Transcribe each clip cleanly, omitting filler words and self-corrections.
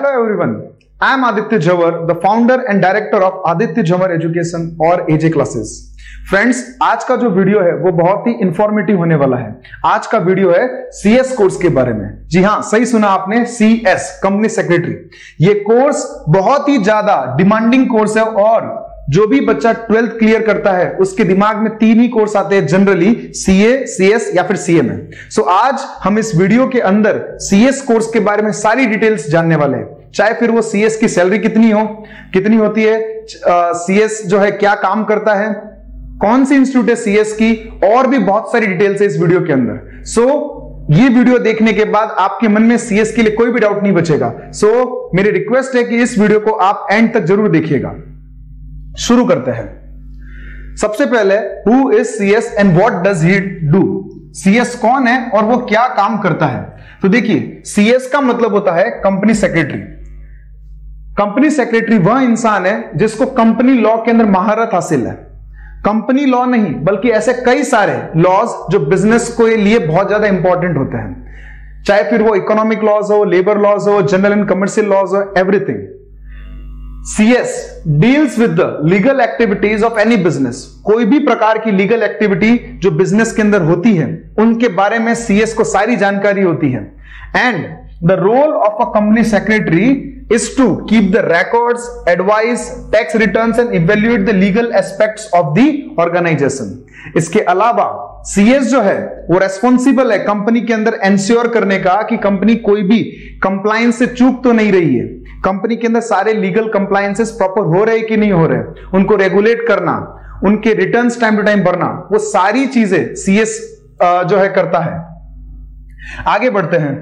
Hello everyone, I am Aditya Jhawar, the founder and director of Aditya Jhawar Education और AJ Classes। Friends, आज का जो video है वो बहुत ही इंफॉर्मेटिव होने वाला है। आज का वीडियो है CS कोर्स के बारे में। जी हाँ, सही सुना आपने, CS कंपनी सेक्रेटरी। ये कोर्स बहुत ही ज्यादा डिमांडिंग कोर्स है और जो भी बच्चा 12th क्लियर करता है उसके दिमाग में तीन ही कोर्स आते हैं जनरली, CA, CS या फिर CMA। सो आज हम इस वीडियो के अंदर CS कोर्स के बारे में सारी डिटेल्स जानने वाले हैं। चाहे फिर वो CS की सैलरी कितनी होती है, CS जो है क्या काम करता है, कौन सी इंस्टीट्यूट है CS की, और भी बहुत सारी डिटेल्स है इस वीडियो के अंदर। सो ये वीडियो देखने के बाद आपके मन में CS के लिए कोई भी डाउट नहीं बचेगा। सो मेरी रिक्वेस्ट है कि इस वीडियो को आप एंड तक जरूर देखिएगा। शुरू करते हैं। सबसे पहले who is CS and what does he do. CS कौन है और वो क्या काम करता है? तो देखिए, CS का मतलब होता है कंपनी सेक्रेटरी। कंपनी सेक्रेटरी वह इंसान है जिसको कंपनी लॉ के अंदर महारत हासिल है। कंपनी लॉ नहीं बल्कि ऐसे कई सारे लॉज जो बिजनेस के लिए बहुत ज्यादा इंपॉर्टेंट होते हैं, चाहे फिर वो इकोनॉमिक लॉज हो, लेबर लॉज हो, जनरल एंड कमर्शियल लॉज हो, everything. CS deals with the legal activities of any business. कोई भी प्रकार की लीगल एक्टिविटी जो बिजनेस के अंदर होती है उनके बारे में CS को सारी जानकारी होती है। And the role of a company secretary is to keep the records, advise, tax returns and evaluate the legal aspects of the organization। इसके अलावा CS जो है वो रेस्पॉन्सिबल है कंपनी के अंदर एंश्योर करने का कि कंपनी कोई भी कंप्लायंस से चूक तो नहीं रही है, कंपनी के अंदर सारे लीगल कंप्लायंसेस प्रॉपर हो रहे कि नहीं हो रहे, उनको रेगुलेट करना, उनके रिटर्न्स टाइम टू टाइम भरना, वो सारी चीजें CS जो है करता है। आगे बढ़ते हैं।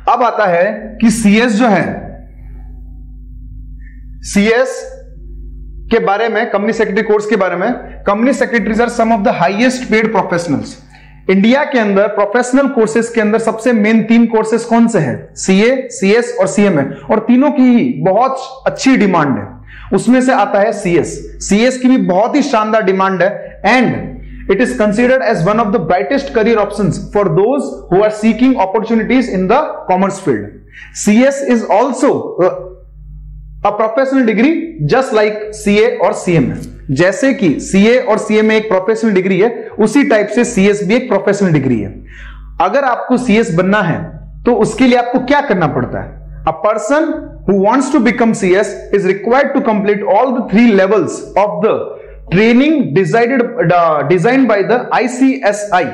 अब आता है कि CS जो है, CS के बारे में, कंपनी सेक्रेटरी कोर्स के बारे में, company secretaries are some of the highest paid professionals. India के अंदर प्रोफेशनल कोर्सेज के अंदर सबसे मेन तीन कोर्सेज कौन से हैं? CA, CS और CMA, और तीनों की ही बहुत अच्छी डिमांड है। उसमें से आता है CS की भी बहुत ही शानदार डिमांड है and it is considered as one of the brightest career options for those who are seeking opportunities in the commerce field. CS is also a professional degree just like CA और CMA। जैसे कि CA और CMA एक professional degree है, उसी type से CS भी एक प्रोफेशनल डिग्री है। अगर आपको CS बनना है तो उसके लिए आपको क्या करना पड़ता है? A person who wants to become CS is required to complete all the 3 levels of the training designed by the ICSI।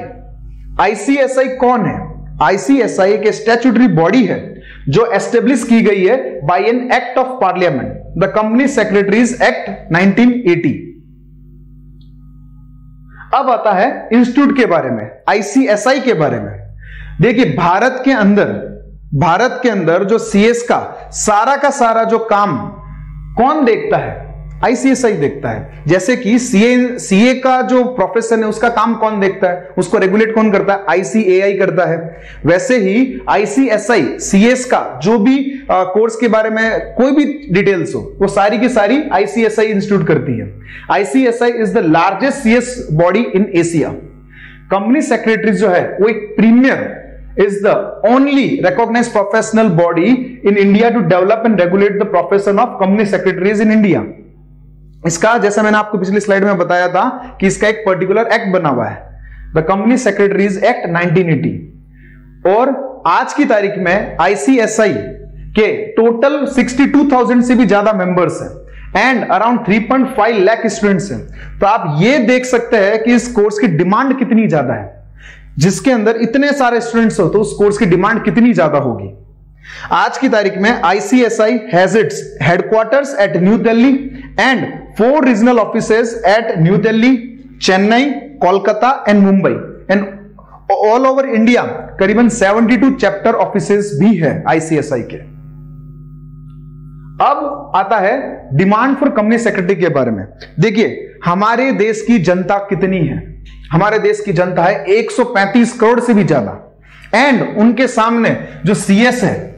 ICSI कौन है? ICSI एक स्टैट्यूटरी बॉडी है जो एस्टेब्लिश की गई है by an act of parliament, the company secretaries act 1980। अब आता है इंस्टीट्यूट के बारे में, ICSI के बारे में। देखिए, भारत के अंदर जो CS का सारा जो काम कौन देखता है? ICSI देखता है। जैसे कि CA का जो प्रोफेशन है उसका काम कौन देखता है, उसको रेगुलेट कौन करता है? ICAI करता है। वैसे ही ICSI CS का जो भी कोर्स के बारे में कोई भी डिटेल्स हो वो सारी की सारी ICSI इंस्टीट्यूट करती है। ICSI is the largest CS body in Asia. Company secretary जो है वो एक premier is the only recognized professional body in India to develop and regulate the profession of company secretaries in India. इसका, जैसा मैंने आपको पिछली स्लाइड में बताया था कि इसका एक पर्टिकुलर एक्ट बना हुआ है, द कंपनी सेक्रेटरीज एक्ट 1980। और आज की तारीख में ICSI के टोटल 62,000 से भी ज्यादा मेंबर्स हैं एंड अराउंड 3.5 लाख स्टूडेंट्स हैं। तो आप ये देख सकते हैं कि इस कोर्स की डिमांड कितनी ज्यादा है। जिसके अंदर इतने सारे स्टूडेंट्स हो तो उस कोर्स की डिमांड कितनी ज्यादा होगी। आज की तारीख में ICSI has its headquarters at New Delhi and 4 regional offices at New Delhi, Chennai, Kolkata and Mumbai and all over India करीबन 72 चैप्टर ऑफिसेज भी है ICSI के। अब आता है डिमांड फॉर कंपनी सेक्रेटरी के बारे में। देखिए, हमारे देश की जनता कितनी है? हमारे देश की जनता है 135 करोड़ से भी ज्यादा एंड उनके सामने जो CS है,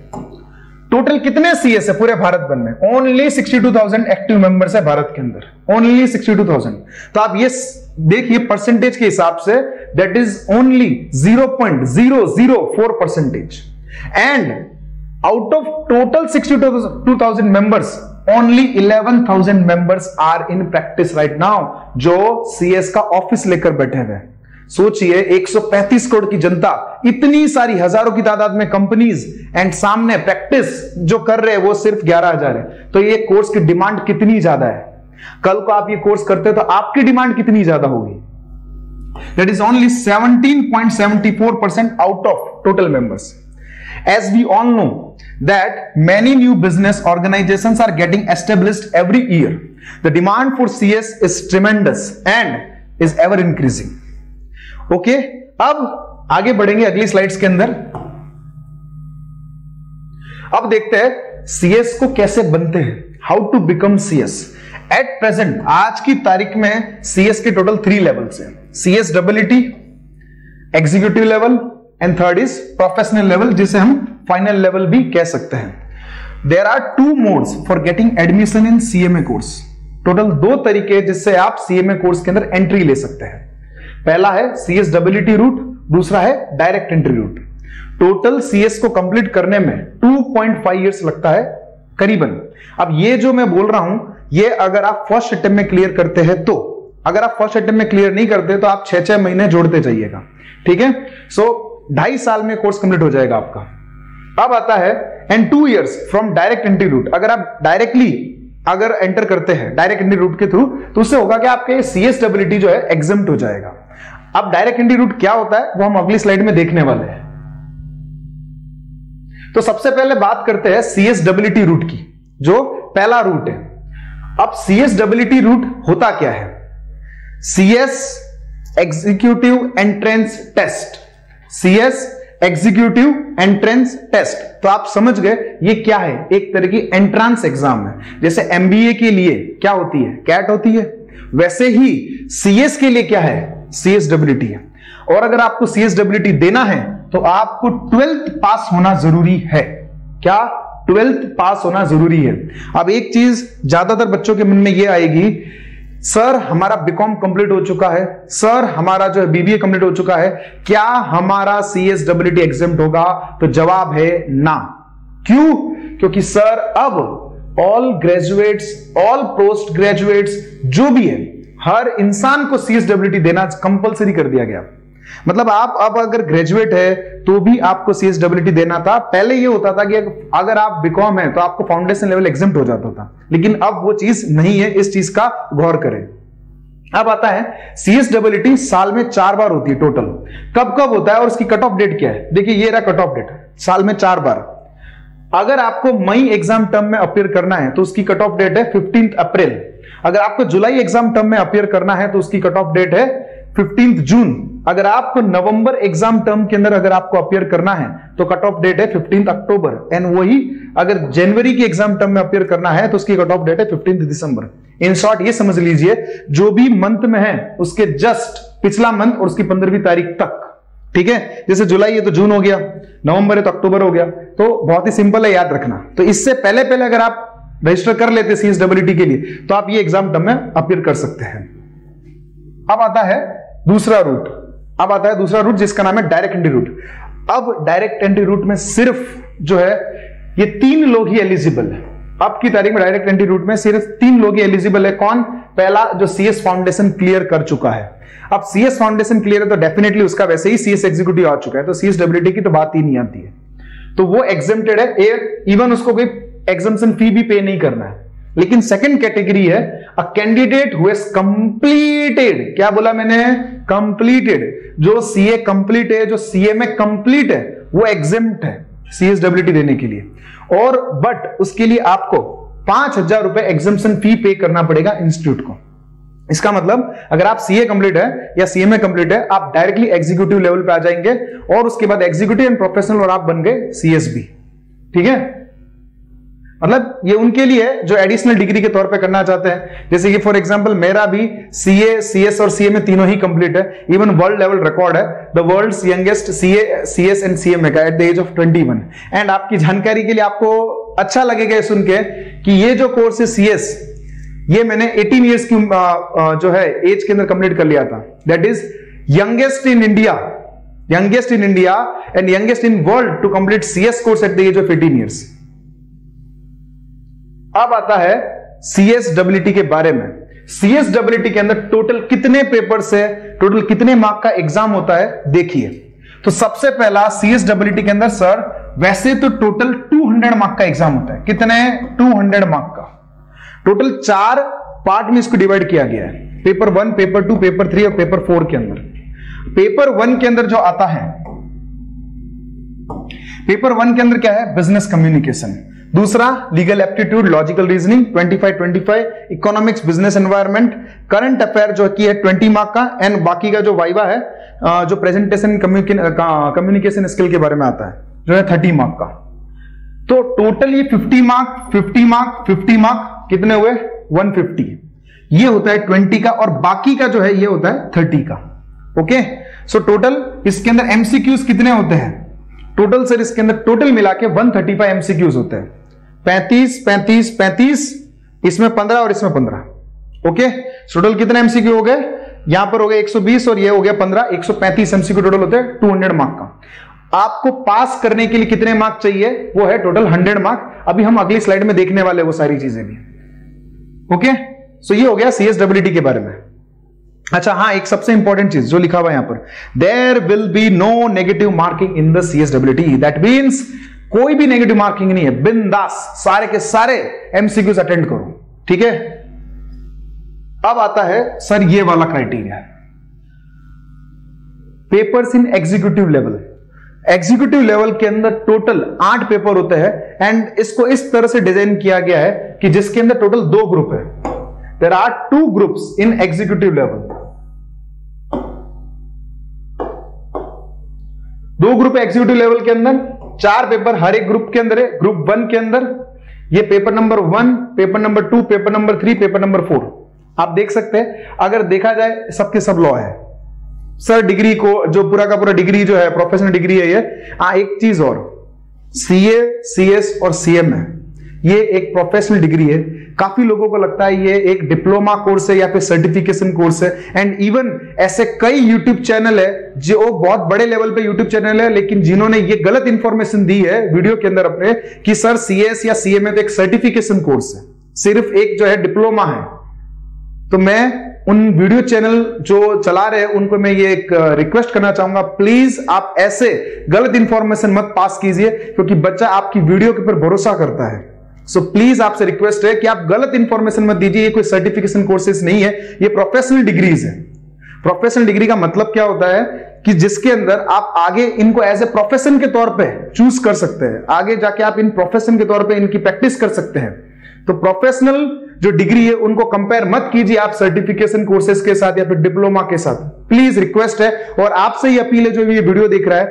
टोटल कितने CS है पूरे भारत भर में? ओनली 62,000 एक्टिव मेंबर्स है भारत के अंदर, ओनली 62,000। तो आप ये देखिए परसेंटेज के हिसाब से that is only 0.004%। And out of total 62,000 members only 11,000 members are in practice right now, जो सीएस का ऑफिस लेकर बैठे हुए। सोचिए 135 करोड़ की जनता, इतनी सारी हजारों की तादाद में कंपनीज, एंड सामने प्रैक्टिस जो कर रहे हैं वो सिर्फ 11,000 है। तो ये कोर्स की डिमांड कितनी ज्यादा है। कल को आप ये कोर्स करते हो तो आपकी डिमांड कितनी ज्यादा होगी। That is only 17.74% out of total members. As we all know that many new business organizations are getting established every year, the demand for CS is tremendous and is ever increasing. Okay, अब आगे बढ़ेंगे अगली slides के अंदर। अब देखते हैं CS को कैसे बनते हैं, how to become CS। At present आज की तारीख में CS के टोटल 3 लेवल्स हैं, CSEET, executive level and third is professional level, जिसे हम फाइनल लेवल भी कह सकते हैं। There are 2 modes for getting admission in CMA course. Total 2 तरीके जिससे आप CMA कोर्स के अंदर एंट्री ले सकते हैं। पहला है CSEET रूट, दूसरा है direct entry route. Total CS को कंप्लीट करने में 2.5 इयर्स लगता है करीबन। अब ये जो मैं बोल रहा हूं ये अगर आप फर्स्ट अटेम्प्ट में क्लियर करते हैं तो, अगर आप फर्स्ट अटेम्प्ट में क्लियर नहीं करते तो आप 6-6 महीने जोड़ते जाइएगा, ठीक है। सो 2.5 साल में कोर्स कंप्लीट हो जाएगा आपका। अब आता है and 2 years from direct entry route. अगर आप डायरेक्टली अगर एंटर करते हैं डायरेक्ट एंट्री रूट के थ्रू तो उससे होगा कि आपके CSEET जो है एग्जम्प्ट हो जाएगा। अब डायरेक्ट एंट्री रूट क्या होता है वो हम अगली स्लाइड में देखने वाले हैं। तो सबसे पहले बात करते हैं CSEET रूट की, जो पहला रूट है। अब CSEET रूट होता क्या है? CS executive entrance test, CS executive entrance test. तो आप समझ गए ये क्या है, एक तरह की एंट्रांस एग्जाम है। जैसे MBA के लिए क्या होती है, कैट होती है, वैसे ही CS के लिए क्या है, CSEET है। और अगर आपको CSEET देना है तो आपको 12th पास होना जरूरी है। क्या? 12th पास होना जरूरी है। अब एक चीज ज्यादातर बच्चों के मन में ये आएगी, सर हमारा बीकॉम कंप्लीट हो चुका है, सर हमारा जो BBA कंप्लीट हो चुका है, क्या हमारा CSEET एग्जाम होगा? तो जवाब है ना। क्यों? क्योंकि सर अब all graduates, all post graduates जो भी है, हर इंसान को CSEET देना कंपलसरी कर दिया गया। मतलब आप अब अगर ग्रेजुएट है तो भी आपको CSEET देना था। पहले ये होता था कि अगर आप बीकॉम है तो आपको फाउंडेशन लेवल एग्जाम हो जाता था, लेकिन अब वो चीज नहीं है। इस चीज का गौर करें। अब आता है CSEET साल में 4 बार होती है टोटल। कब कब होता है और उसकी कट ऑफ डेट क्या है? देखिए ये रहा कट ऑफ डेट, साल में 4 बार। अगर आपको मई एग्जाम टर्म में अपीयर करना है तो उसकी कट ऑफ डेट है 15 अप्रैल। अगर आपको जुलाई एग्जाम टर्म में अपीयर करना है तो उसकी कट ऑफ डेट है 15 जून। अगर आपको नवंबर एग्जाम टर्म के अंदर अगर आपको अपीयर करना है तो कट ऑफ डेट है 15 अक्टूबर। एंड वही अगर जनवरी की एग्जाम टर्म में अपीयर करना है तो उसकी कट ऑफ डेट है 15 दिसंबर। इन शॉर्ट ये समझ लीजिए जो भी मंथ में है उसके जस्ट पिछला मंथ और उसकी 15वीं तारीख तक, ठीक है। जैसे जुलाई है तो जून हो गया, नवंबर है तो अक्टूबर हो गया। तो बहुत ही सिंपल है, याद रखना। तो इससे पहले पहले अगर आप रजिस्टर कर लेते CSEET के लिए तो आप ये एग्जाम टर्म में अपीयर कर सकते हैं। अब आता है दूसरा रूट, अब आता है दूसरा रूट जिसका नाम है डायरेक्ट एंट्री रूट। अब डायरेक्ट एंट्री रूट में सिर्फ जो है ये 3 लोग ही एलिजिबल है। अब की तारीख में डायरेक्ट एंट्री रूट में सिर्फ 3 लोग ही एलिजिबल है। कौन? पहला जो CS फाउंडेशन क्लियर कर चुका है। अब CS फाउंडेशन क्लियर है तो डेफिनेटली उसका वैसे ही CS एग्जीक्यूटिव आ चुका है, तो CSEET की तो बात ही नहीं आती है, तो वो एग्जेम्प्टेड है। इवन उसको कोई एग्जामिनेशन फी भी पे नहीं करना है। लेकिन सेकंड कैटेगरी है a candidate who has completed, क्या बोला मैंने? कंप्लीटेड। जो CA कंप्लीट है, जो CMA कंप्लीट है, वो एग्जेम्प्ट है CSEET देने के लिए। और बट उसके लिए आपको 5,000 रुपए एग्जामिनेशन फी पे करना पड़ेगा इंस्टीट्यूट को। इसका मतलब अगर आप CA कंप्लीट है या CMA कंप्लीट है, आप डायरेक्टली एग्जीक्यूटिव लेवल पे आ जाएंगे और उसके बाद एग्जीक्यूटिव एंड प्रोफेशनल और आप बन गए CSB, ठीक है। मतलब ये उनके लिए जो एडिशनल डिग्री के तौर पे करना चाहते हैं। जैसे कि फॉर एग्जांपल मेरा भी CA, CS और CMA तीनों ही कंप्लीट है। इवन वर्ल्ड लेवल रिकॉर्ड है the world's youngest CA, CS and CMA का at the age of 21। And आपकी जानकारी के लिए आपको अच्छा लगेगा सुन के कि ये जो कोर्स है CS, ये मैंने 18 ईयर्स की जो है एज के अंदर कंप्लीट कर लिया था। That is youngest in India youngest in India and youngest in world to complete CS course at the age of 18 years. अब आता है CSWT के बारे में। CSWT के अंदर टोटल कितने पेपर से, टोटल कितने मार्क का एग्जाम होता है देखिए। तो सबसे पहला CSWT के अंदर सर वैसे तो टोटल 200 मार्क का एग्जाम होता है। कितने? 200 मार्क का। टोटल 4 पार्ट में इसको डिवाइड किया गया है, पेपर 1, पेपर 2, पेपर 3 और पेपर 4 के अंदर। पेपर 1 के अंदर जो आता है, पेपर 1 के अंदर क्या है? Business communication. दूसरा legal aptitude, logical reasoning 25-25, economics, business environment, current affair जो की है 20 मार्क का, एंड बाकी का जो वाइवा है जो प्रेजेंटेशन कम्युनिकेशन स्किल के बारे में आता है जो है 30 मार्क का। तो टोटल ये 50 मार्क 50 मार्क 50 मार्क कितने हुए? 150। ये होता है 20 का, और बाकी का जो है ये होता है 30 का। ओके, सो टोटल इसके अंदर एमसीक्यूज कितने होते हैं? टोटल सर इसके अंदर टोटल मिला के 135 एमसीक्यूज होते हैं। 35 35 35, इसमें 15 और इसमें 15। ओके, टोटल कितने एमसीक्यू हो गए? यहां पर हो गए 120 और ये हो गया 15, 135 एमसीक्यू टोटल होते हैं 200 मार्क का। आपको पास करने के लिए कितने मार्क चाहिए? वो है टोटल 100 मार्क। अभी हम अगली स्लाइड में देखने वाले वो सारी चीजें भी। ओके, सो ये हो गया CSWT के बारे में। अच्छा हाँ, एक सबसे इंपॉर्टेंट चीज जो लिखा हुआ है यहां पर, there will be no negative marking in the CSWT। That means कोई भी नेगेटिव मार्किंग नहीं है, बिंदास सारे के सारे एमसीक्यूज अटेंड करो। ठीक है, अब आता है सर ये वाला क्राइटेरिया, पेपर्स इन एग्जीक्यूटिव लेवल। एग्जीक्यूटिव लेवल के अंदर टोटल 8 पेपर होते हैं, एंड इसको इस तरह से डिजाइन किया गया है कि जिसके अंदर टोटल 2 ग्रुप है। There are 2 groups in executive level. 2 group executive level के अंदर, 4 पेपर हर एक ग्रुप के अंदर है। ग्रुप 1 के अंदर ये paper number 1, paper number 2, paper number 3, paper number 4। आप देख सकते हैं, अगर देखा जाए सबके सब लॉ है सर। डिग्री को जो पूरा का पूरा डिग्री जो है प्रोफेशनल डिग्री है ये। एक चीज और, CA, CS और CM है, ये एक प्रोफेशनल डिग्री है। काफी लोगों को लगता है ये एक डिप्लोमा कोर्स है या फिर सर्टिफिकेशन कोर्स है, एंड इवन ऐसे कई यूट्यूब चैनल है जो बहुत बड़े लेवल पे यूट्यूब चैनल है, लेकिन जिन्होंने ये गलत इंफॉर्मेशन दी है वीडियो के अंदर अपने कि सर CS या CM तो एक सर्टिफिकेशन कोर्स है, सिर्फ एक जो है डिप्लोमा है। तो मैं उन वीडियो चैनल जो चला रहे हैं उनको मैं ये एक रिक्वेस्ट करना चाहूंगा, प्लीज आप ऐसे गलत इंफॉर्मेशन मत पास कीजिए, क्योंकि बच्चा आपकी वीडियो के ऊपर भरोसा करता है। सो प्लीज आपसे रिक्वेस्ट है कि आप गलत इंफॉर्मेशन मत दीजिए। ये कोई सर्टिफिकेशन कोर्सेज नहीं है, ये प्रोफेशनल डिग्रीज है। प्रोफेशनल डिग्री का मतलब क्या होता है कि जिसके अंदर आप आगे इनको एज ए प्रोफेशन के तौर पे चूज कर सकते हैं, आगे जाके आप इन प्रोफेशन के तौर पे इनकी प्रैक्टिस कर सकते हैं। तो प्रोफेशनल जो डिग्री है उनको कंपेयर मत कीजिए आप सर्टिफिकेशन कोर्सेज के साथ या फिर डिप्लोमा के साथ। प्लीज रिक्वेस्ट है, और आपसे ही अपील है जो ये वीडियो देख रहा है,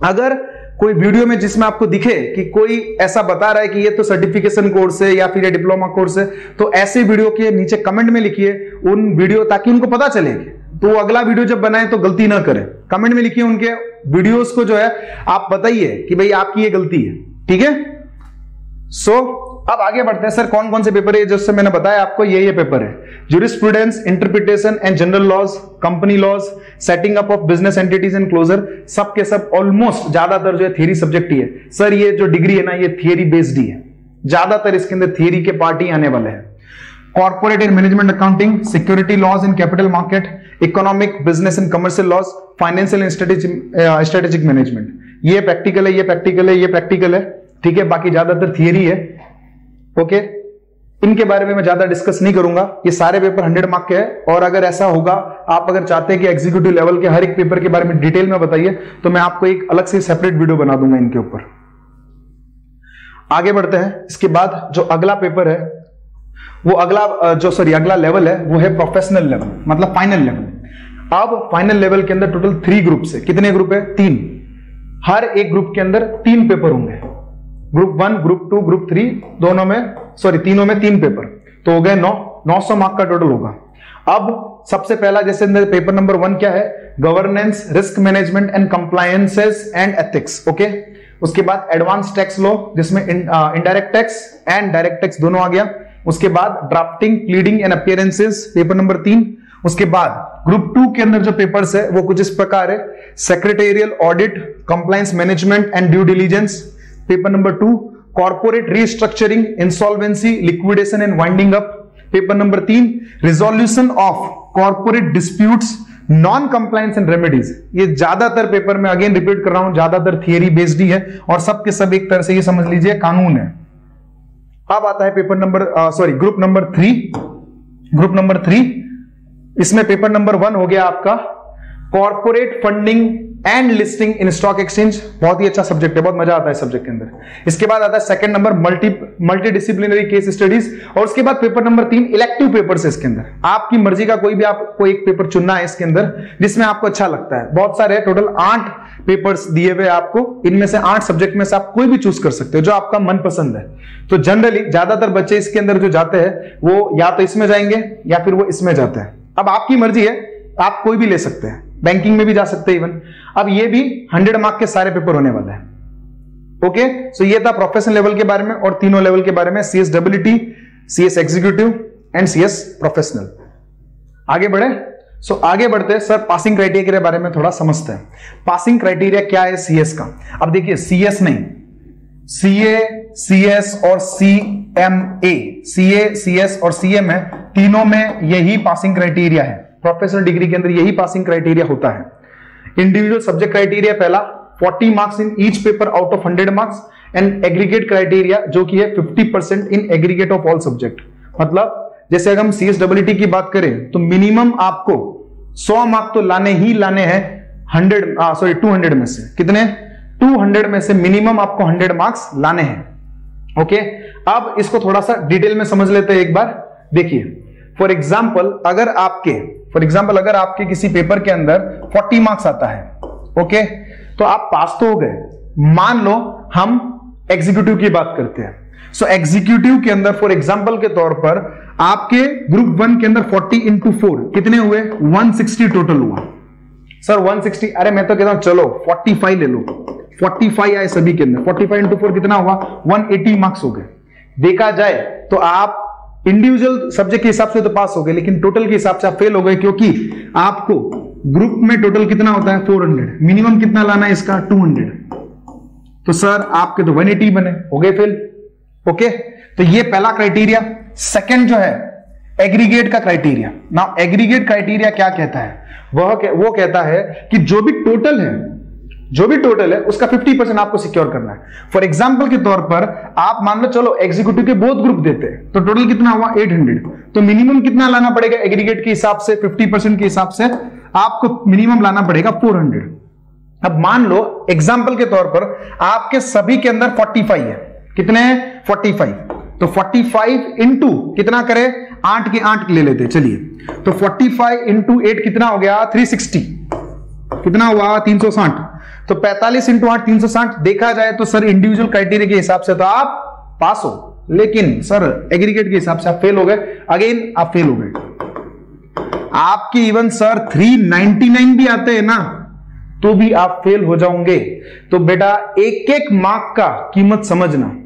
अगर कोई वीडियो में जिसमें आपको दिखे कि कोई ऐसा बता रहा है कि ये तो सर्टिफिकेशन कोर्स है या फिर ये डिप्लोमा कोर्स है, तो ऐसे वीडियो के नीचे कमेंट में लिखिए उन वीडियो, ताकि उनको पता चले तो अगला वीडियो जब बनाए तो गलती ना करें। कमेंट में लिखिए उनके वीडियोस को जो है आप बताइए कि भाई आपकी ये गलती है। ठीक है, सो अब आगे बढ़ते हैं। सर कौन कौन से पेपर है? जैसे मैंने बताया आपको ये पेपर है, jurisprudence, interpretation and general laws, company laws, setting up of business entities and closure. सब के सब ऑलमोस्ट ज्यादातर जो है थियरी सब्जेक्ट ही है। सर ये जो डिग्री है ना ये थियरी बेस्ड ही है, ज्यादातर इसके अंदर थियरी के पार्ट ही आने वाले हैं। Corporate and management accounting, security laws in capital market, economic, business and commercial laws, financial and strategic management. ये प्रैक्टिकल है, ये प्रैक्टिकल है, ये प्रैक्टिकल है। ठीक है, बाकी ज्यादातर थियरी है। ओके, इनके बारे में मैं ज्यादा डिस्कस नहीं करूंगा। ये सारे पेपर 100 मार्क के हैं, और अगर ऐसा होगा, आप अगर चाहते हैं कि एग्जीक्यूटिव लेवल के हर एक पेपर के बारे में डिटेल में बताइए, तो मैं आपको एक अलग से सेपरेट वीडियो बना दूंगा इनके ऊपर। आगे बढ़ते हैं। इसके बाद जो अगला पेपर है वो अगला लेवल है वो है प्रोफेशनल लेवल, मतलब फाइनल लेवल। अब फाइनल लेवल के अंदर टोटल 3 ग्रुप्स है। कितने ग्रुप है? 3। हर एक ग्रुप के अंदर 3 पेपर होंगे। ग्रुप 1, ग्रुप 2, ग्रुप 3, तीनों में 3 पेपर, तो हो गए 900 मार्क का टोटल होगा। अब सबसे पहला जैसे पेपर नंबर 1 क्या है? Governance, risk management and compliances and ethics. Okay, उसके बाद एडवांस टैक्स लॉ, जिसमें indirect tax and direct tax दोनों आ गया। उसके बाद drafting, pleading and appearances, paper number 3। उसके बाद ग्रुप 2 के अंदर जो पेपर्स है वो कुछ इस प्रकार है, secretarial audit, compliance management and due diligence. Paper number 2 corporate restructuring, insolvency, liquidation and winding up. Paper number 3 resolution of corporate disputes, non compliance and remedies. ये ज्यादातर पेपर में अगेन रिपीट कर रहा हूं, ज्यादातर थियरी बेस्ड ही है और सबके सब एक तरह से ये समझ लीजिए कानून है। अब आता है paper number group number 3। Group number 3 इसमें पेपर नंबर 1 हो गया आपका corporate funding and listing in stock exchange. बहुत ही अच्छा सब्जेक्ट है, बहुत मजा आता है सब्जेक्ट के अंदर। इसके बाद आता है second number multi disciplinary case studies, और उसके बाद पेपर नंबर 3 इलेक्टिव पेपर्स है इसके अंदर। आपकी मर्जी का कोई भी आपको एक पेपर चुनना है इसके अंदर जिसमें आपको अच्छा लगता है। बहुत सारे टोटल 8 पेपर्स दिए हुए आपको, इनमें से 8 सब्जेक्ट में से आप कोई भी चूज कर सकते हो जो आपका मनपसंद है। तो जनरली ज्यादातर बच्चे इसके अंदर जो जाते हैं वो या तो इसमें जाएंगे या फिर वो इसमें जाते हैं। अब आपकी मर्जी है, आप कोई भी ले सकते हैं, बैंकिंग में भी जा सकते हैं इवन। अब ये भी 100 मार्क के सारे पेपर होने वाले हैं। ओके, सो ये था प्रोफेशनल लेवल के बारे में और तीनों लेवल के बारे में, CSEE, CS executive and CS professional. आगे बढ़े, आगे बढ़ते हैं। सर पासिंग क्राइटेरिया के बारे में थोड़ा समझते हैं। पासिंग क्राइटेरिया क्या है CS का? अब देखिए CS नहीं, CA, CS और CMA, CA, CS और CMA तीनों में यही पासिंग क्राइटेरिया है। प्रोफेशनल डिग्री के अंदर यही पासिंग क्राइटेरिया होता है। इंडिविजुअल सब्जेक्ट क्राइटेरिया पहला 40 marks in each paper out of 100 marks and aggregate criteria जो कि है 50% in aggregate of all subject. मतलब जैसे अगर हम CSEE की बात करें तो मिनिमम आपको 100 मार्क्स तो लाने ही लाने हैं 200 में से। कितने? 200 में से मिनिमम आपको 100 मार्क्स लाने हैं। ओके, अब इसको थोड़ा सा डिटेल में समझ लेते हैं एक बार। देखिए फॉर एग्जाम्पल अगर आपके किसी पेपर के अंदर 40 मार्क्स आता है, ओके, तो आप पास तो हो गए। मान लो हम एग्जीक्यूटिव की बात करते हैं। एग्जीक्यूटिव के अंदर फॉर एग्जाम्पल के तौर पर आपके ग्रुप 1 के अंदर 40 into 4 कितने हुए? 160 टोटल हुआ। सर 160, अरे मैं तो कहता हूं चलो 45 ले लो, 45 आए सभी के अंदर। 45 into 4 कितना हुआ? 180 मार्क्स हो गए। देखा जाए तो आप इंडिविजुअल सब्जेक्ट के हिसाब से तो पास हो गए, लेकिन टोटल के हिसाब से आप फेल हो गए, क्योंकि आपको ग्रुप में टोटल कितना होता है? 400। मिनिमम कितना लाना है इसका? 200। तो सर आपके तो 180 बने, हो गए फेल। ओके, तो ये पहला क्राइटेरिया। सेकंड जो है एग्रीगेट का क्राइटेरिया। ना एग्रीगेट क्राइटेरिया क्या कहता है? वो कहता है कि जो भी टोटल है उसका 50% आपको सिक्योर करना है। फॉर एग्जाम्पल के तौर पर आप मान लो चलो एग्जीक्यूटिव के बोथ ग्रुप देते हैं तो टोटल कितना हुआ? 800। तो मिनिमम कितना लाना पड़ेगा एग्रीगेट के हिसाब से? 50% के हिसाब से आपको मिनिमम लाना पड़ेगा 400। अब मान लो एग्जाम्पल के तौर पर आपके सभी के अंदर 45 है। कितने हैं? 45। तो 45 इंटू कितना करे? 8 के 8 ले लेते, चलिए। तो 45 इंटू 8 कितना हो गया? 360। कितना हुआ? 360। तो 45 इंटू 8 360। देखा जाए तो सर इंडिविजुअल क्राइटेरिया के हिसाब से तो आप पास हो, लेकिन सर एग्रीगेट के हिसाब से आप फेल हो गए। अगेन आप फेल हो गए। आपके इवन सर 399 भी आते हैं ना तो भी आप फेल हो जाओगे। तो बेटा एक एक मार्क का कीमत समझना।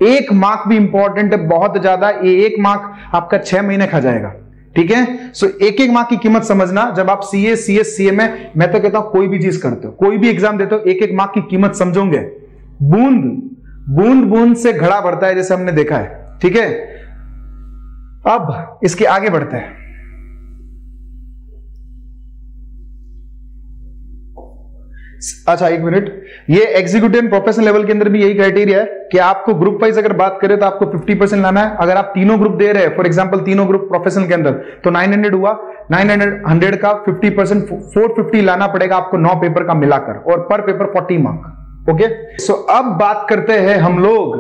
एक मार्क भी इंपॉर्टेंट है बहुत ज्यादा। ये एक मार्क आपका 6 महीने खा जाएगा। ठीक है, सो एक एक मार्क की कीमत समझना। जब आप CA, CS, CMA, मैं तो कहता हूं कोई भी चीज करते हो, कोई भी एग्जाम देते हो, एक एक मार्क की कीमत समझोगे। बूंद बूंद से घड़ा भरता है, जैसे हमने देखा है। ठीक है, अब इसके आगे बढ़ते हैं। अच्छा एक मिनट, ये एग्जीक्यूटिव एंड प्रोफेशनल लेवल के अंदर भी यही क्राइटेरिया है कि आपको ग्रुप वाइज अगर बात करें तो आपको 50% लाना है। अगर आप तीनों ग्रुप दे रहे हैं, फॉर एग्जांपल तीनों ग्रुप प्रोफेशनल के अंदर, तो 900 हुआ। 900 का 50% 450 लाना पड़ेगा आपको 9 पेपर का मिलाकर, और पर पेपर 40 मार्क। ओके, सो अब बात करते हैं हम लोग,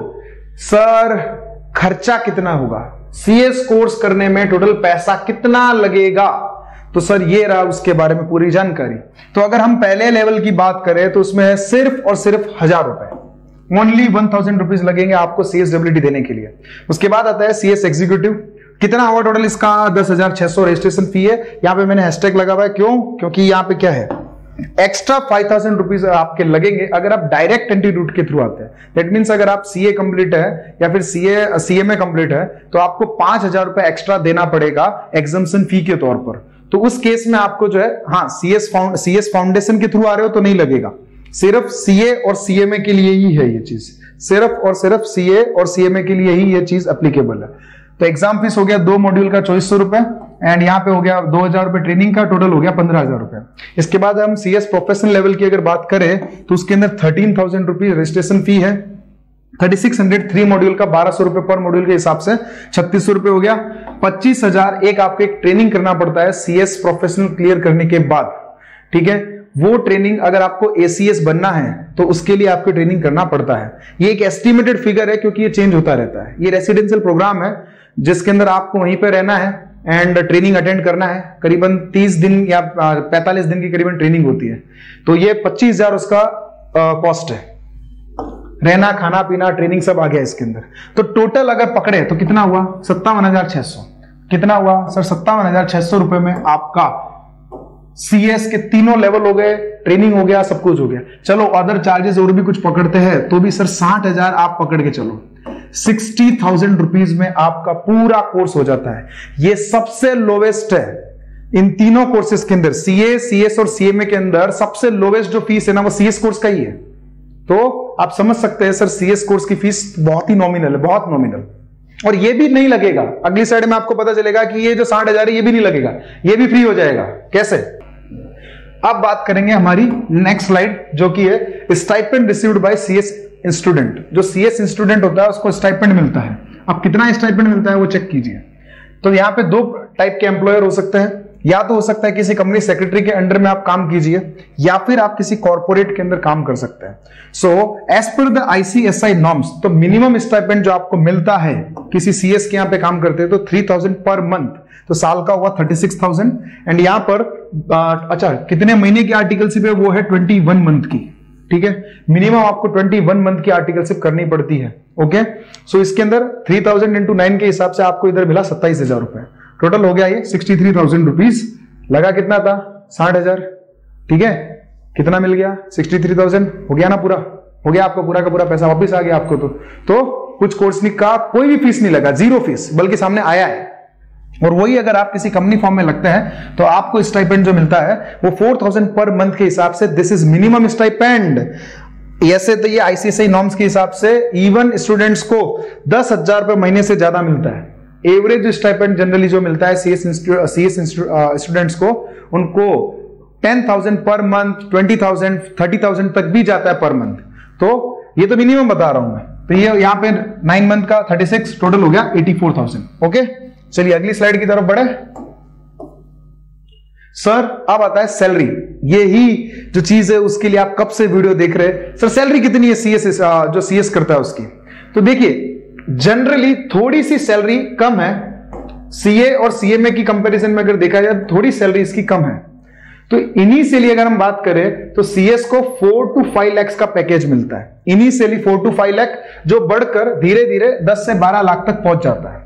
सर खर्चा कितना होगा? CS कोर्स करने में टोटल पैसा कितना लगेगा? तो सर ये रहा उसके बारे में पूरी जानकारी। तो अगर हम पहले लेवल की बात करें तो उसमें है सिर्फ और सिर्फ 1000 रुपए, ओनली 1000 रुपीज लगेंगे आपको CSEE देने के लिए। उसके बाद आता है CS एग्जीक्यूटिव। कितना हुआ टोटल इसका? 10,600 रजिस्ट्रेशन फी है। यहां पे मैंने हैशटैग लगा हुआ है, क्यों? क्योंकि यहां पे क्या है, एक्स्ट्रा 5000 रुपीज आपके लगेंगे अगर आप डायरेक्ट एंट्री रूट के थ्रू आते हैं। दैट मीन्स अगर आप CA कंप्लीट है या फिर CMA कंप्लीट है तो आपको 5000 रुपए एक्स्ट्रा देना पड़ेगा एग्जामिनेशन फी के तौर पर। तो उस केस में आपको जो है, हाँ, सीएस फाउंडेशन के थ्रू आ रहे हो तो नहीं लगेगा। सिर्फ सीए और सीएमए के लिए ही है ये चीज, सिर्फ और सिर्फ सीए और सीएमए के लिए ही ये चीज एप्लीकेबल है। तो एग्जाम फीस हो गया 2 मॉड्यूल का 2400 रुपए, एंड यहाँ पे हो गया 2000 रुपए ट्रेनिंग का, टोटल हो गया 15,000 रुपए। इसके बाद हम सीएस प्रोफेशनल लेवल की अगर बात करें तो उसके अंदर 13,000 रुपीज रजिस्ट्रेशन फी है, 3600 3 मॉड्यूल का 1200 रुपए पर मॉड्यूल के हिसाब से 3600 रुपए हो गया। 25,000 एक आपको एक ट्रेनिंग करना पड़ता है सीएस प्रोफेशनल क्लियर करने के बाद, ठीक है। वो ट्रेनिंग अगर आपको एसीएस बनना है तो उसके लिए आपको ट्रेनिंग करना पड़ता है। ये एक एस्टिमेटेड फिगर है क्योंकि ये चेंज होता रहता है। ये रेसिडेंशियल प्रोग्राम है जिसके अंदर आपको वहीं पे रहना है एंड ट्रेनिंग अटेंड करना है। करीबन 30 दिन या 45 दिन की करीबन ट्रेनिंग होती है। तो ये 25,000 उसका कॉस्ट है, रहना खाना पीना ट्रेनिंग सब आ गया इसके अंदर। तो टोटल अगर पकड़े तो कितना हुआ, 57,600। कितना हुआ सर, 57,600 रुपए में आपका सीएस के तीनों लेवल हो गए, ट्रेनिंग हो गया, सब कुछ हो गया। चलो अदर चार्जेस और भी कुछ पकड़ते हैं तो भी सर 60,000 आप पकड़ के चलो, 60,000 रुपीज में आपका पूरा कोर्स हो जाता है। ये सबसे लोवेस्ट है इन तीनों कोर्सेज के अंदर। सीए, सीएस और सीएमए के अंदर सबसे लोवेस्ट जो फीस है ना वो सीएस कोर्स का ही है। तो आप समझ सकते हैं सर सीएस कोर्स की फीस बहुत ही नॉमिनल है, बहुत नॉमिनल। और ये भी नहीं लगेगा, अगली साइड में आपको पता चलेगा कि ये जो 60,000 है ये भी नहीं लगेगा, ये भी फ्री हो जाएगा। कैसे? अब बात करेंगे हमारी नेक्स्ट स्लाइड जो कि है stipend received by CS student. जो सीएस स्टूडेंट होता है उसको स्टाइपेंड मिलता है। अब कितना स्टाइपेंड मिलता है वो चेक कीजिए। तो यहां पे 2 टाइप के एम्प्लॉयर हो सकते हैं, या तो हो सकता है किसी कंपनी सेक्रेटरी के अंडर में आप काम कीजिए, या फिर आप किसी कॉर्पोरेट के अंदर काम कर सकते हैं। So as per the ICSI norms, तो मिनिमम स्टाइपेंड जो आपको मिलता है किसी सीएस के यहां पे काम करते हैं तो 3,000 पर मंथ, तो साल का हुआ 36,000। एंड यहां पर अच्छा कितने महीने की आर्टिकलशिप है वो है 21 मंथ की, ठीक है। मिनिमम आपको 21 मंथ की आर्टिकलशिप करनी पड़ती है। ओके, सो इसके अंदर 3,000 इंटू 9 के हिसाब से आपको इधर मिला 27,000 रुपए, टोटल हो गया ये 63,000 रुपीज। लगा कितना था, 60,000, ठीक है। कितना मिल गया, 63,000 हो गया ना, पूरा हो गया आपका पूरा का पूरा पैसा वापस आ गया आपको। तो कुछ कोर्स का कोई भी फीस नहीं लगा, 0 फीस, बल्कि सामने आया है। और वही अगर आप किसी कंपनी फॉर्म में लगते हैं तो आपको स्टाइपेंड जो मिलता है वो 4,000 पर मंथ के हिसाब से, दिस इज मिनिमम स्टाइपेंड। ऐसे तो ये आईसीएसआई नॉर्म्स के हिसाब से इवन स्टूडेंट्स को 10,000 रुपए महीने से ज्यादा मिलता है। एवरेज स्टाइपेंड जनरली जो मिलता है सीएस स्टूडेंट्स को, उनको 10,000 पर मंथ, 20,000, 30,000 तक भी जाता है पर मंथ। तो ये तो मिनिमम बता रहा हूं मैं। तो ये यहां पे 9 मंथ का 36, टोटल हो गया 84,000। ओके, चलिए अगली स्लाइड की तरफ बढ़े। सर अब आता है सैलरी। ये ही जो चीज है उसके लिए आप कब से वीडियो देख रहे हैं, सर सैलरी कितनी है सीएस जो सीएस करता है उसकी। तो देखिए जनरली थोड़ी सी सैलरी कम है, सीए और सीएमए की कंपैरिजन में अगर देखा जाए थोड़ी सैलरी इसकी कम है। तो इनिशियली अगर हम बात करें तो सीएस को 4 to 5 लाख का पैकेज मिलता है। इनिशियली 4 to 5 लाख, जो बढ़कर धीरे धीरे 10 से 12 लाख तक पहुंच जाता है।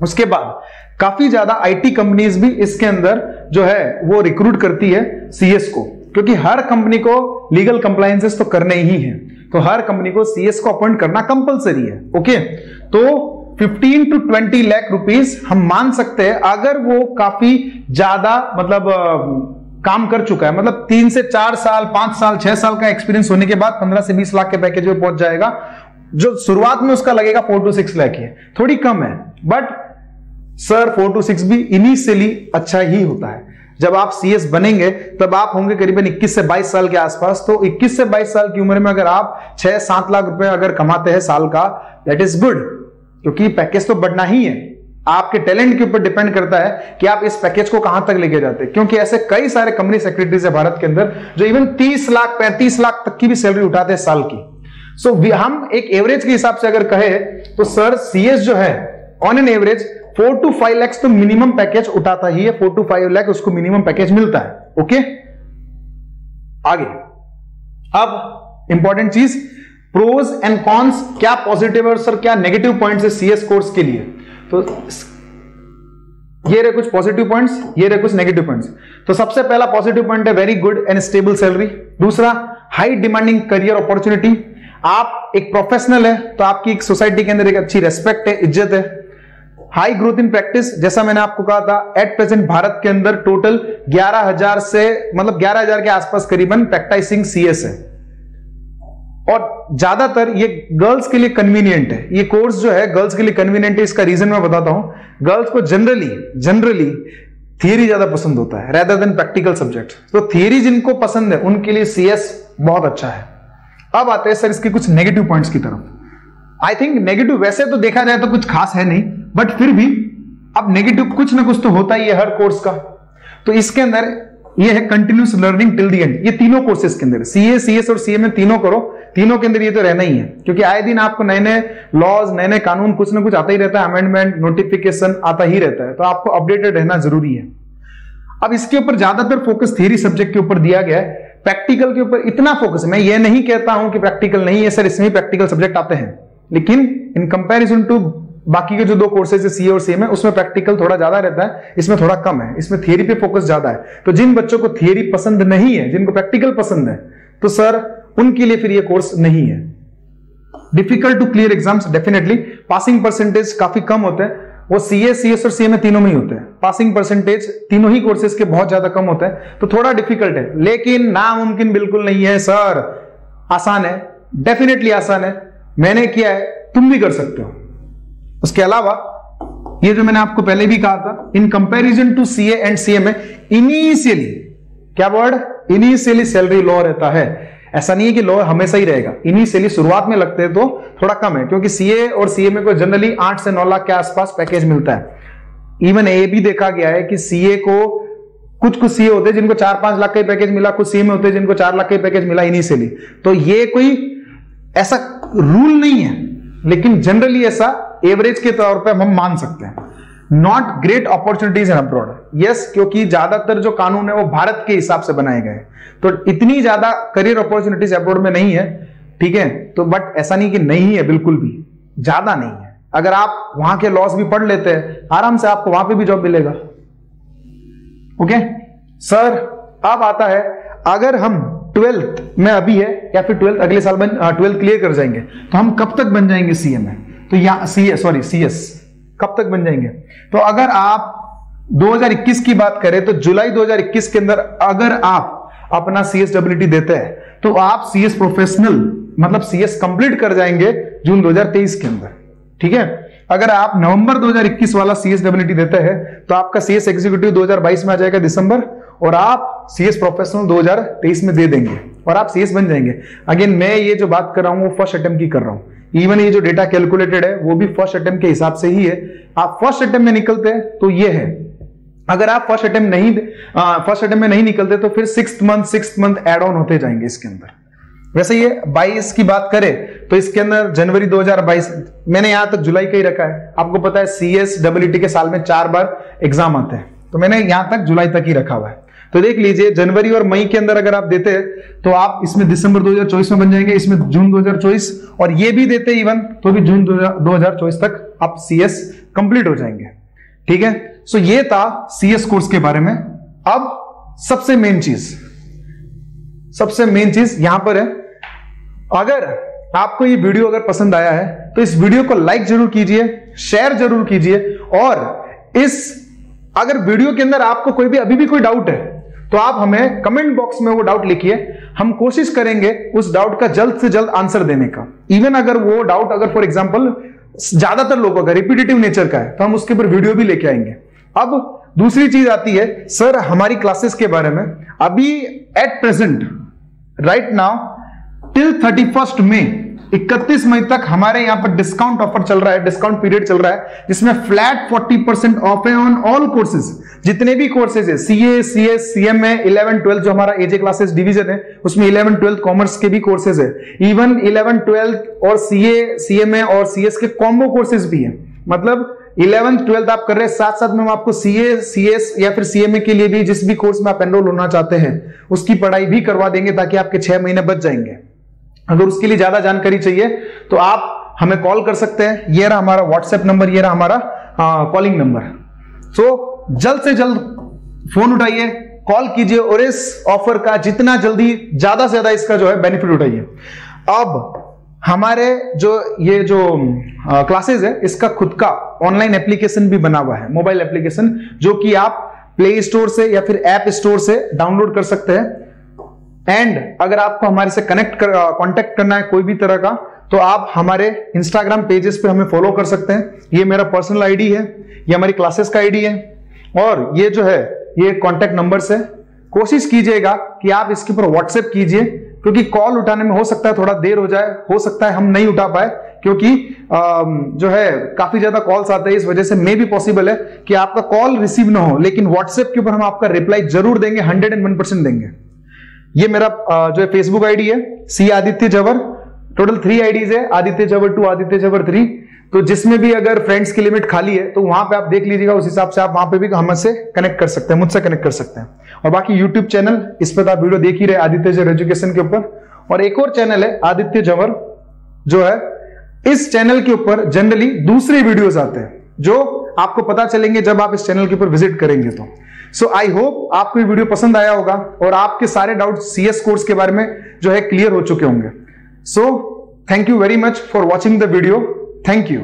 उसके बाद काफी ज्यादा आईटी कंपनीज भी इसके अंदर जो है वो रिक्रूट करती है सीएस को, क्योंकि हर कंपनी को लीगल कंप्लायंसेस तो करने ही है। तो हर कंपनी को सीएस को अपॉइंट करना कंपलसरी है। ओके, तो 15 to 20 लाख रुपीस हम मान सकते हैं अगर वो काफी ज्यादा मतलब काम कर चुका है, मतलब 3 से 4 साल, 5 साल, 6 साल का एक्सपीरियंस होने के बाद 15 से 20 लाख के पैकेज में पहुंच जाएगा। जो शुरुआत में उसका लगेगा 4 to 6 लाख है, थोड़ी कम है, बट सर 4 to 6 भी इनिशियली अच्छा ही होता है। जब आप सीएस बनेंगे तब आप होंगे करीबन 21 से 22 साल के आसपास। तो 21 से 22 साल की उम्र में अगर आप 6-7 लाख रुपए अगर कमाते हैं साल का, दैट इज गुड, क्योंकि पैकेज तो बढ़ना ही है। आपके टैलेंट के ऊपर डिपेंड करता है कि आप इस पैकेज को कहां तक लेके जाते हैं, क्योंकि ऐसे कई सारे कंपनी सेक्रेटरीज है भारत के अंदर जो इवन 30 लाख 35 लाख तक की भी सैलरी उठाते हैं साल की। सो हम एक एवरेज के हिसाब से अगर कहे तो सर सीएस जो है on an average 4 to 5 lakh तो मिनिमम पैकेज उठाता ही है। 4 to 5 लाख उसको मिनिमम पैकेज मिलता है। ओके, आगे अब इंपॉर्टेंट चीज, प्रोज एंड कॉन्स, क्या पॉजिटिव और सर क्या नेगेटिव पॉइंट्स है सीएस कोर्स के लिए। तो ये रहे कुछ पॉजिटिव पॉइंट्स, ये रहे कुछ नेगेटिव पॉइंट्स। तो सबसे पहला पॉजिटिव पॉइंट है very good and stable salary. दूसरा, हाई डिमांडिंग करियर अपॉर्चुनिटी। आप एक प्रोफेशनल है तो आपकी एक सोसाइटी के अंदर एक अच्छी रेस्पेक्ट है, इज्जत है। हाई ग्रोथ इन प्रैक्टिस, जैसा मैंने आपको कहा था, एट प्रेजेंट भारत के अंदर टोटल 11,000 से मतलब 11,000 के आसपास करीबन प्रैक्टिसिंग सीएस है, और ज्यादातर ये गर्ल्स के लिए कन्वीनियंट है। ये कोर्स जो है गर्ल्स के लिए कन्वीनियंट है। इसका रीजन मैं बताता हूं। गर्ल्स को जनरली थियरी ज्यादा पसंद होता है रेदर देन प्रैक्टिकल सब्जेक्ट। तो थियरी जिनको पसंद है उनके लिए सीएस बहुत अच्छा है। अब आते हैं सर इसके कुछ नेगेटिव पॉइंट्स की तरफ। आई थिंक नेगेटिव वैसे तो देखा जाए तो कुछ खास है नहीं, बट फिर भी अब नेगेटिव कुछ ना कुछ तो होता ही है हर कोर्स का। तो इसके अंदर ये है continuous learning till the and. ये तीनों कोर्सेज के अंदर सीए, सीएस और सीएमए तीनों करो, तीनों के अंदर ये तो रहना ही है, क्योंकि आए दिन आपको नए नए लॉज, नए नए कानून कुछ ना कुछ आता ही रहता है, अमेंडमेंट, नोटिफिकेशन आता ही रहता है, तो आपको अपडेटेड रहना जरूरी है। अब इसके ऊपर ज्यादातर फोकस थियरी सब्जेक्ट के ऊपर दिया गया है, प्रैक्टिकल के ऊपर इतना फोकस है। मैं ये नहीं कहता हूं कि प्रैक्टिकल नहीं है सर, इसमें प्रैक्टिकल सब्जेक्ट आते हैं, लेकिन इन कंपैरिजन टू बाकी के जो दो कोर्सेज है सीए और सीएमए, उसमें प्रैक्टिकल थोड़ा ज्यादा रहता है, इसमें थोड़ा कम है, इसमें थियरी पे फोकस ज्यादा है। तो जिन बच्चों को थियरी पसंद नहीं है, जिनको प्रैक्टिकल पसंद है, तो सर उनके लिए फिर ये कोर्स नहीं है। Difficult to clear exams, definitely passing percentage काफी कम होते हैं, वो सीए, सीएस और सीएमए तीनों में ही होते हैं। पासिंग परसेंटेज तीनों ही कोर्सेज के बहुत ज्यादा कम होते हैं, तो थोड़ा डिफिकल्ट है, लेकिन नामुमकिन बिल्कुल नहीं है सर। आसान है, डेफिनेटली आसान है, मैंने किया है, तुम भी कर सकते हो। उसके अलावा ये जो मैंने आपको पहले भी कहा था, in comparison to CA and CMA, initially, क्या वर्ड, इनिशियली सैलरी लो रहता है। ऐसा नहीं है कि लो हमेशा ही रहेगा, इनिशियली शुरुआत में लगते हैं तो थोड़ा कम है, क्योंकि सीए और सीएमए को जनरली 8 से 9 लाख के आसपास पैकेज मिलता है। इवन ये भी देखा गया है कि सीए को कुछ सीए होते हैं जिनको 4-5 लाख का पैकेज मिला, कुछ सीए में होते हैं जिनको 4 लाख का पैकेज मिला इनिशियली। तो ये कोई ऐसा रूल नहीं है, लेकिन जनरली ऐसा एवरेज के तौर पे हम मान सकते हैं। Not great opportunities in abroad, yes, क्योंकि ज्यादातर जो कानून है वो भारत के हिसाब से बनाए गए, तो इतनी ज्यादा करियर अपॉर्चुनिटीज अब्रॉड में नहीं है, ठीक है। तो बट ऐसा नहीं कि नहीं है, बिल्कुल भी ज्यादा नहीं है। अगर आप वहां के लॉस भी पढ़ लेते हैं, आराम से आपको वहां पे भी जॉब मिलेगा। ओके सर, अब आता है, अगर हम 12th में अभी है या फिर 12th अगले साल 12th क्लियर कर जाएंगे, तो हम कब तक बन जाएंगे सीएमए, तो या सीएस कब तक बन जाएंगे? तो अगर आप 2021 की बात करें तो जुलाई 2021 के अंदर अगर आप अपना सीएसडब्ल्यूटी देते हैं, तो आप सीएस प्रोफेशनल मतलब सीएस कंप्लीट कर जाएंगे जून 2023 के अंदर, ठीक है। अगर आप नवंबर 2021 वाला सीएसडब्ल्यूटी देते हैं, तो आपका सीएस एग्जीक्यूटिव 2022 में आ जाएगा दिसंबर, और आप सीएस प्रोफेशनल 2023 में दे देंगे और आप सीएस बन जाएंगे। अगेन मैं ये जो बात कर रहा हूं वो फर्स्ट अटेम्प्ट की कर रहा हूं, इवन ये जो डेटा कैलकुलेटेड है वो भी फर्स्ट अटेम्प्ट के हिसाब से ही है। आप फर्स्ट अटेम्प्ट में निकलते हैं तो ये है, अगर आप फर्स्ट अटेम्प्ट में नहीं निकलते तो फिर 6th मंथ एड ऑन होते जाएंगे इसके अंदर। वैसे ये 22 की बात करें तो इसके अंदर जनवरी 2022, मैंने यहां तक जुलाई का ही रखा है। आपको पता है सीएसडब्ल्यूटी के साल में 4 बार एग्जाम आते हैं, तो मैंने यहां तक जुलाई तक ही रखा हुआ है। तो देख लीजिए जनवरी और मई के अंदर अगर आप देते हैं तो आप इसमें दिसंबर 2024 में बन जाएंगे, इसमें जून 2024, और ये भी देते इवन तो भी जून 2024 तक आप सीएस कंप्लीट हो जाएंगे, ठीक है। सो ये था सीएस कोर्स के बारे में। अब सबसे मेन चीज यहां पर है, अगर आपको ये वीडियो अगर पसंद आया है तो इस वीडियो को लाइक जरूर कीजिए, शेयर जरूर कीजिए, और अगर वीडियो के अंदर आपको अभी भी कोई डाउट है तो आप हमें कमेंट बॉक्स में वो डाउट लिखिए, हम कोशिश करेंगे उस डाउट का जल्द से जल्द आंसर देने का। इवन अगर वो डाउट अगर फॉर एग्जांपल ज्यादातर लोगों का रिपीटेटिव नेचर का है तो हम उसके ऊपर वीडियो भी लेके आएंगे। अब दूसरी चीज आती है सर हमारी क्लासेस के बारे में। अभी at present right now till 31 मई 31 मई तक हमारे यहां पर डिस्काउंट ऑफर चल रहा है, डिस्काउंट पीरियड चल रहा है, जिसमें फ्लैट 40% ऑफ है ऑन ऑल कोर्सेज, जितने भी कोर्सेज है, सीए, सीएस, सीएमए, 11, 12 जो हमारा एजे क्लासेस डिवीजन है उसमें 11, 12 कॉमर्स के भी कोर्सेज है, इवन 11, 12 और सीए, सीएमए और सीएस के कॉम्बो कोर्सेज भी है। मतलब 11th 12th आप कर रहे हैं, साथ साथ में हम आपको सीए, सीएस या फिर सीएमए के लिए भी जिस भी कोर्स में आप एनरोल होना चाहते हैं उसकी पढ़ाई भी करवा देंगे, ताकि आपके 6 महीने बच जाएंगे। अगर उसके लिए ज्यादा जानकारी चाहिए तो आप हमें कॉल कर सकते हैं, ये रहा हमारा व्हाट्सएप नंबर, ये रहा हमारा कॉलिंग नंबर। सो जल्द से जल्द फोन उठाइए, कॉल कीजिए और इस ऑफर का जितना जल्दी ज्यादा से ज्यादा इसका जो है बेनिफिट उठाइए। अब हमारे ये जो क्लासेस है इसका खुद का ऑनलाइन एप्लीकेशन भी बना हुआ है, मोबाइल एप्लीकेशन, जो कि आप प्ले स्टोर से या फिर ऐप स्टोर से डाउनलोड कर सकते हैं। एंड अगर आपको हमारे से कांटेक्ट करना है कोई भी तरह का, तो आप हमारे इंस्टाग्राम पेजेस पे हमें फॉलो कर सकते हैं। ये मेरा पर्सनल आईडी है, ये हमारी क्लासेस का आईडी है, और ये जो है ये कॉन्टेक्ट नंबर्स है। कोशिश कीजिएगा कि आप इसके ऊपर व्हाट्सएप कीजिए, क्योंकि कॉल उठाने में हो सकता है थोड़ा देर हो जाए, हो सकता है हम नहीं उठा पाए, क्योंकि जो है काफी ज्यादा कॉल्स आते हैं। इस वजह से मे भी पॉसिबल है कि आपका कॉल रिसीव ना हो, लेकिन व्हाट्सएप के ऊपर हम आपका रिप्लाई जरूर देंगे, 101% देंगे। ये मेरा जो है फेसबुक आईडी है, सी आदित्य जवर। टोटल 3 आईडीज है, आदित्य जवर 2, आदित्य जवर 3। तो जिसमें भी अगर फ्रेंड्स की लिमिट खाली है तो वहां पे आप देख लीजिएगा, उस हिसाब से आप वहां पे भी हमसे कनेक्ट कर सकते हैं, मुझसे कनेक्ट कर सकते हैं। और बाकी यूट्यूब चैनल, इस पर आप वीडियो देख ही रहे, आदित्य जवर एजुकेशन के ऊपर। और एक और चैनल है आदित्य जवर, जो है इस चैनल के ऊपर जनरली दूसरे वीडियोस आते हैं, जो आपको पता चलेंगे जब आप इस चैनल के ऊपर विजिट करेंगे। तो सो आई होप आपको ये वीडियो पसंद आया होगा और आपके सारे डाउट CS कोर्स के बारे में जो है क्लियर हो चुके होंगे। So thank you very much for watching the video. Thank you.